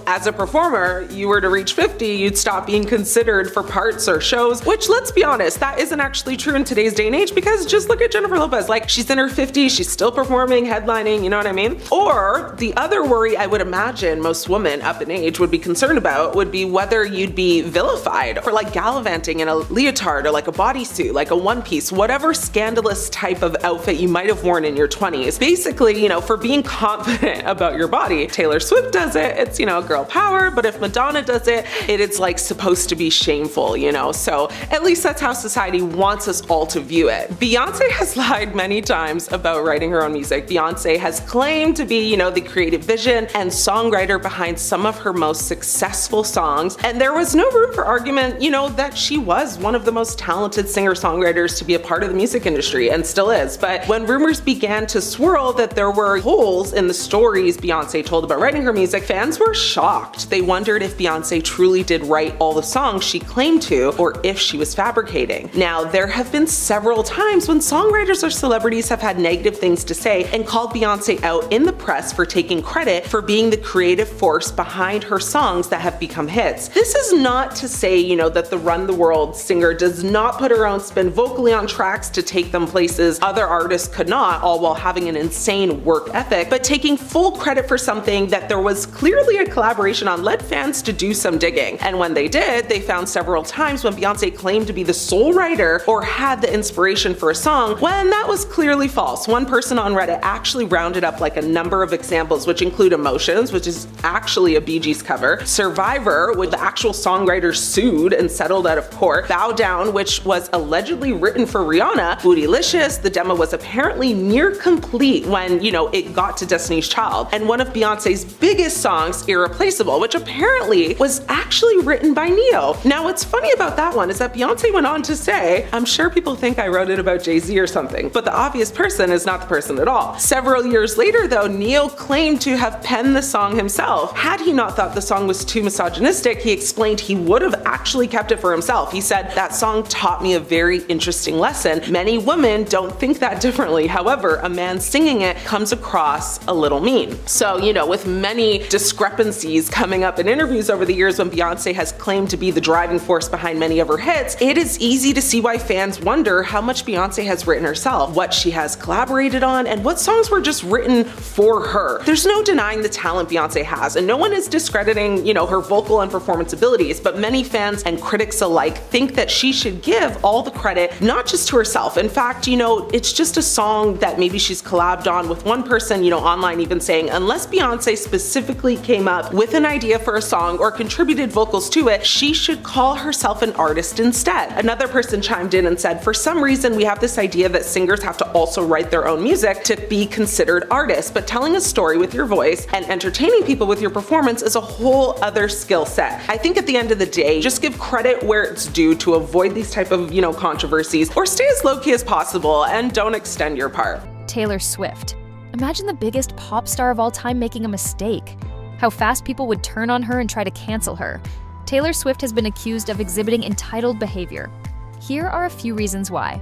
as a performer, you were to reach 50, you'd stop being considered for parts or shows, which, let's be honest, that isn't actually true in today's day and age, because just look at Jennifer Lopez. Like, she's in her 50s, she's still performing, headlining, you know what I mean? Or the other worry I would imagine most women up in age stage would be concerned about would be whether you'd be vilified for like gallivanting in a leotard or like a bodysuit, like a one piece, whatever scandalous type of outfit you might have worn in your 20s. Basically, for being confident about your body. Taylor Swift does it, it's, girl power, but if Madonna does it, it's like supposed to be shameful, So at least that's how society wants us all to view it. Beyonce has lied many times about writing her own music. Beyonce has claimed to be, the creative vision and songwriter behind some of her most successful songs, and there was no room for argument, that she was one of the most talented singer-songwriters to be a part of the music industry, and still is. But when rumors began to swirl that there were holes in the stories Beyonce told about writing her music, fans were shocked. They wondered if Beyonce truly did write all the songs she claimed to, or if she was fabricating. Now, there have been several times when songwriters or celebrities have had negative things to say and called Beyonce out in the press for taking credit for being the creative force behind her songs that have become hits. This is not to say, that the Run the World singer does not put her own spin vocally on tracks to take them places other artists could not, all while having an insane work ethic, but taking full credit for something that there was clearly a collaboration on led fans to do some digging. And when they did, they found several times when Beyonce claimed to be the sole writer or had the inspiration for a song, when that was clearly false. One person on Reddit actually rounded up like a number of examples, which include Emotions, which is actually a Bee Gees cover, Survivor, with the actual songwriter sued and settled out of court, Bow Down, which was allegedly written for Rihanna, Bootylicious, the demo was apparently near complete when, it got to Destiny's Child, and one of Beyonce's biggest songs, Irreplaceable, which apparently was actually written by Neo. Now, what's funny about that one is that Beyonce went on to say, "I'm sure people think I wrote it about Jay-Z or something, but the obvious person is not the person at all." Several years later, though, Neo claimed to have penned the song himself. Had he not thought the song was too misogynistic, he explained he would have actually kept it for himself. He said, "That song taught me a very interesting lesson. Many women don't think that differently. However, a man singing it comes across a little mean." So, with many discrepancies coming up in interviews over the years when Beyonce has claimed to be the driving force behind many of her hits, it is easy to see why fans wonder how much Beyonce has written herself, what she has collaborated on, and what songs were just written for her. There's no denying the talent Beyonce has, and no one is discrediting, her vocal and performance abilities, but many fans and critics alike think that she should give all the credit, not just to herself. In fact, it's just a song that maybe she's collabed on with one person, online even saying, unless Beyonce specifically came up with an idea for a song or contributed vocals to it, she should call herself an artist instead. Another person chimed in and said, "For some reason, we have this idea that singers have to also write their own music to be considered artists, but telling a story with your voice and entertaining people with your performance is a whole other skill set." I think at the end of the day, just give credit where it's due to avoid these type of, controversies, or stay as low-key as possible and don't extend your part. Taylor Swift. Imagine the biggest pop star of all time making a mistake. How fast people would turn on her and try to cancel her. Taylor Swift has been accused of exhibiting entitled behavior. Here are a few reasons why.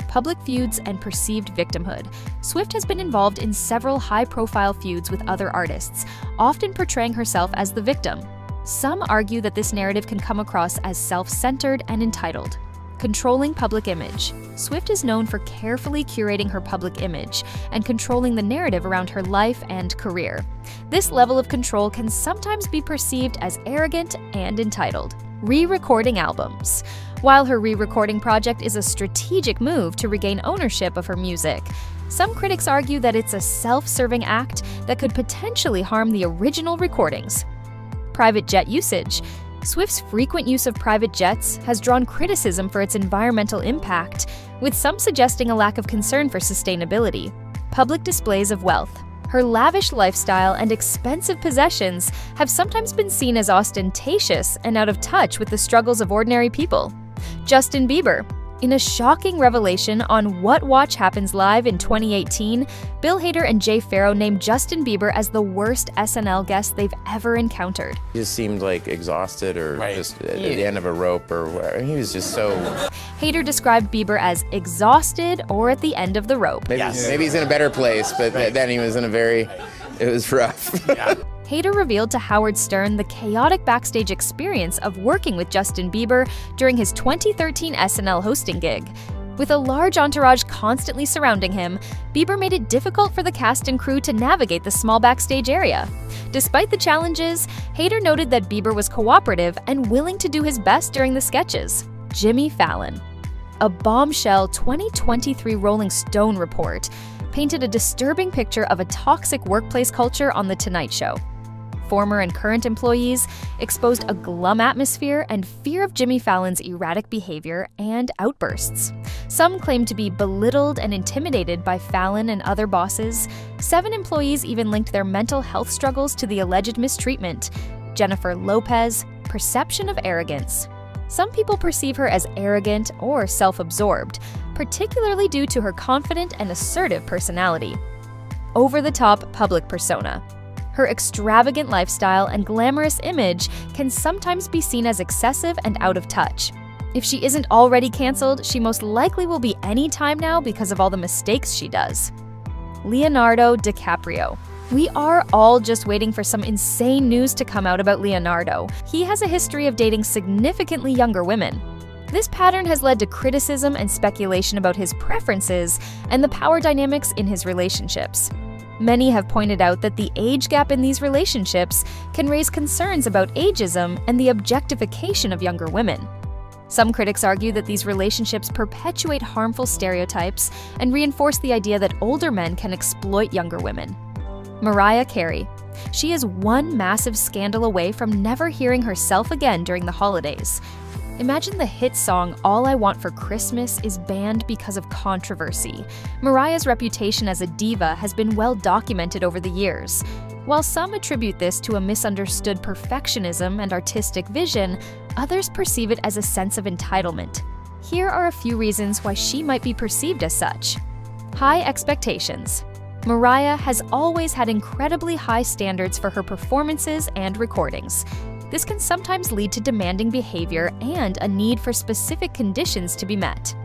Public feuds and perceived victimhood. Swift has been involved in several high-profile feuds with other artists, often portraying herself as the victim. Some argue that this narrative can come across as self-centered and entitled. Controlling public image. Swift is known for carefully curating her public image and controlling the narrative around her life and career. This level of control can sometimes be perceived as arrogant and entitled. Re-recording albums. While her re-recording project is a strategic move to regain ownership of her music, some critics argue that it's a self-serving act that could potentially harm the original recordings. Private jet usage. Swift's frequent use of private jets has drawn criticism for its environmental impact, with some suggesting a lack of concern for sustainability. Public displays of wealth. Her lavish lifestyle and expensive possessions have sometimes been seen as ostentatious and out of touch with the struggles of ordinary people. Justin Bieber. In a shocking revelation on What Watch Happens Live in 2018, Bill Hader and Jay Pharoah named Justin Bieber as the worst SNL guest they've ever encountered. He just seemed like exhausted or just at the end of a rope or whatever. He was just so... Hader described Bieber as exhausted or at the end of the rope. Maybe he's in a better place, but then he was in a very... It was rough. Hader revealed to Howard Stern the chaotic backstage experience of working with Justin Bieber during his 2013 SNL hosting gig. With a large entourage constantly surrounding him, Bieber made it difficult for the cast and crew to navigate the small backstage area. Despite the challenges, Hader noted that Bieber was cooperative and willing to do his best during the sketches. Jimmy Fallon. A bombshell 2023 Rolling Stone report painted a disturbing picture of a toxic workplace culture on The Tonight Show. Former and current employees exposed a glum atmosphere and fear of Jimmy Fallon's erratic behavior and outbursts. Some claimed to be belittled and intimidated by Fallon and other bosses. 7 employees even linked their mental health struggles to the alleged mistreatment. Jennifer Lopez, perception of arrogance. Some people perceive her as arrogant or self-absorbed, particularly due to her confident and assertive personality. Over-the-top public persona. Her extravagant lifestyle and glamorous image can sometimes be seen as excessive and out of touch. If she isn't already canceled, she most likely will be any time now because of all the mistakes she does. Leonardo DiCaprio. We are all just waiting for some insane news to come out about Leonardo. He has a history of dating significantly younger women. This pattern has led to criticism and speculation about his preferences and the power dynamics in his relationships. Many have pointed out that the age gap in these relationships can raise concerns about ageism and the objectification of younger women. Some critics argue that these relationships perpetuate harmful stereotypes and reinforce the idea that older men can exploit younger women. Mariah Carey. She is one massive scandal away from never hearing herself again during the holidays. Imagine the hit song All I Want for Christmas is banned because of controversy. Mariah's reputation as a diva has been well documented over the years. While some attribute this to a misunderstood perfectionism and artistic vision, others perceive it as a sense of entitlement. Here are a few reasons why she might be perceived as such. High expectations. Mariah has always had incredibly high standards for her performances and recordings. This can sometimes lead to demanding behavior and a need for specific conditions to be met.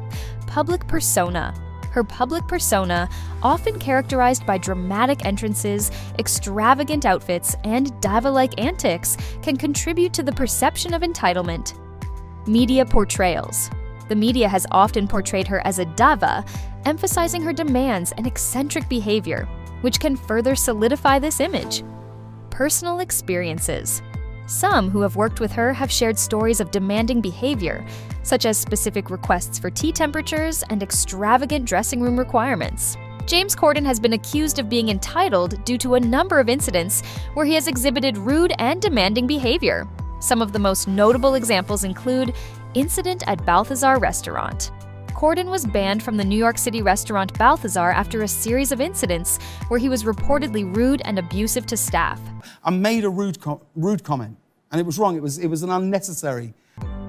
Public persona. Her public persona, often characterized by dramatic entrances, extravagant outfits, and diva-like antics, can contribute to the perception of entitlement. Media portrayals. The media has often portrayed her as a diva, emphasizing her demands and eccentric behavior, which can further solidify this image. Personal experiences. Some who have worked with her have shared stories of demanding behavior, such as specific requests for tea temperatures and extravagant dressing room requirements. James Corden has been accused of being entitled due to a number of incidents where he has exhibited rude and demanding behavior. Some of the most notable examples include incident at Balthazar Restaurant. Corden was banned from the New York City restaurant Balthazar after a series of incidents where he was reportedly rude and abusive to staff. I made a rude comment, and it was wrong. It was an unnecessary.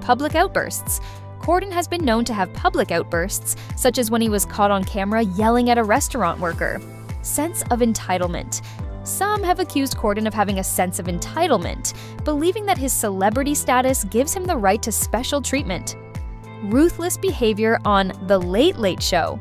Public outbursts. Corden has been known to have public outbursts, such as when he was caught on camera yelling at a restaurant worker. Sense of entitlement. Some have accused Corden of having a sense of entitlement, believing that his celebrity status gives him the right to special treatment. Ruthless behavior on The Late Late Show.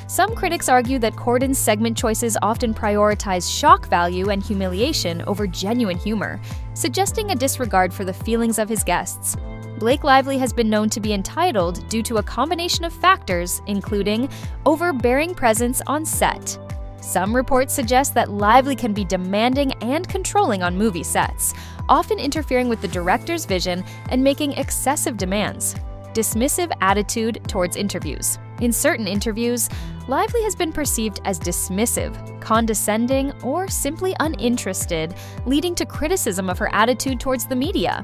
Some critics argue that Corden's segment choices often prioritize shock value and humiliation over genuine humor, suggesting a disregard for the feelings of his guests. Blake Lively has been known to be entitled due to a combination of factors, including overbearing presence on set. Some reports suggest that Lively can be demanding and controlling on movie sets, often interfering with the director's vision and making excessive demands. Dismissive attitude towards interviews. In certain interviews, Lively has been perceived as dismissive, condescending, or simply uninterested, leading to criticism of her attitude towards the media.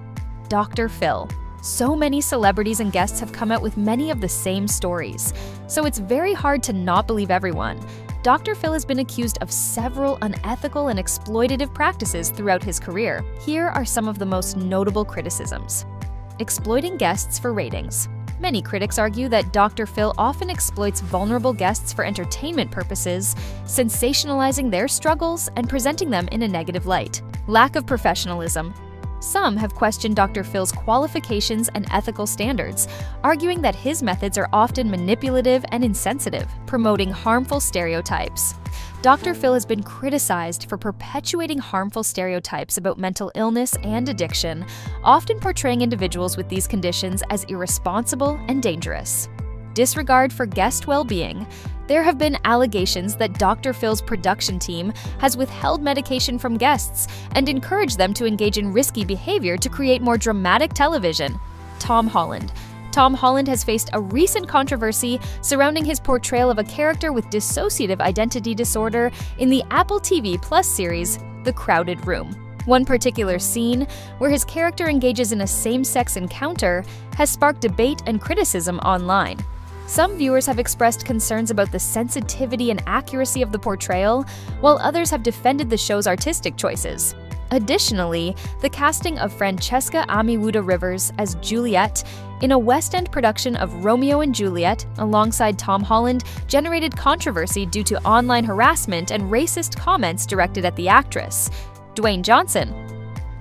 Dr. Phil. So many celebrities and guests have come out with many of the same stories, so it's very hard to not believe everyone. Dr. Phil has been accused of several unethical and exploitative practices throughout his career. Here are some of the most notable criticisms. Exploiting guests for ratings. Many critics argue that Dr. Phil often exploits vulnerable guests for entertainment purposes, sensationalizing their struggles and presenting them in a negative light. Lack of professionalism. Some have questioned Dr. Phil's qualifications and ethical standards, arguing that his methods are often manipulative and insensitive, promoting harmful stereotypes. Dr. Phil has been criticized for perpetuating harmful stereotypes about mental illness and addiction, often portraying individuals with these conditions as irresponsible and dangerous. disregard for guest well-being. There have been allegations that Dr. Phil's production team has withheld medication from guests and encouraged them to engage in risky behavior to create more dramatic television. Tom Holland. Tom Holland has faced a recent controversy surrounding his portrayal of a character with dissociative identity disorder in the Apple TV Plus series, The Crowded Room. One particular scene, where his character engages in a same-sex encounter, has sparked debate and criticism online. Some viewers have expressed concerns about the sensitivity and accuracy of the portrayal, while others have defended the show's artistic choices. Additionally, the casting of Francesca Amiwuda Rivers as Juliet in a West End production of Romeo and Juliet alongside Tom Holland generated controversy due to online harassment and racist comments directed at the actress. Dwayne Johnson.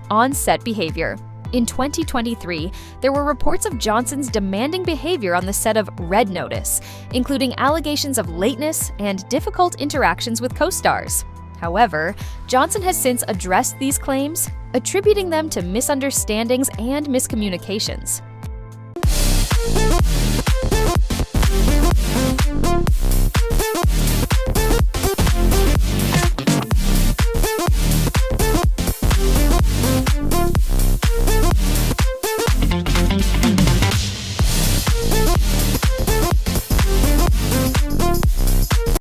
On-set behavior. In 2023, there were reports of Johnson's demanding behavior on the set of Red Notice, including allegations of lateness and difficult interactions with co-stars. However, Johnson has since addressed these claims, attributing them to misunderstandings and miscommunications.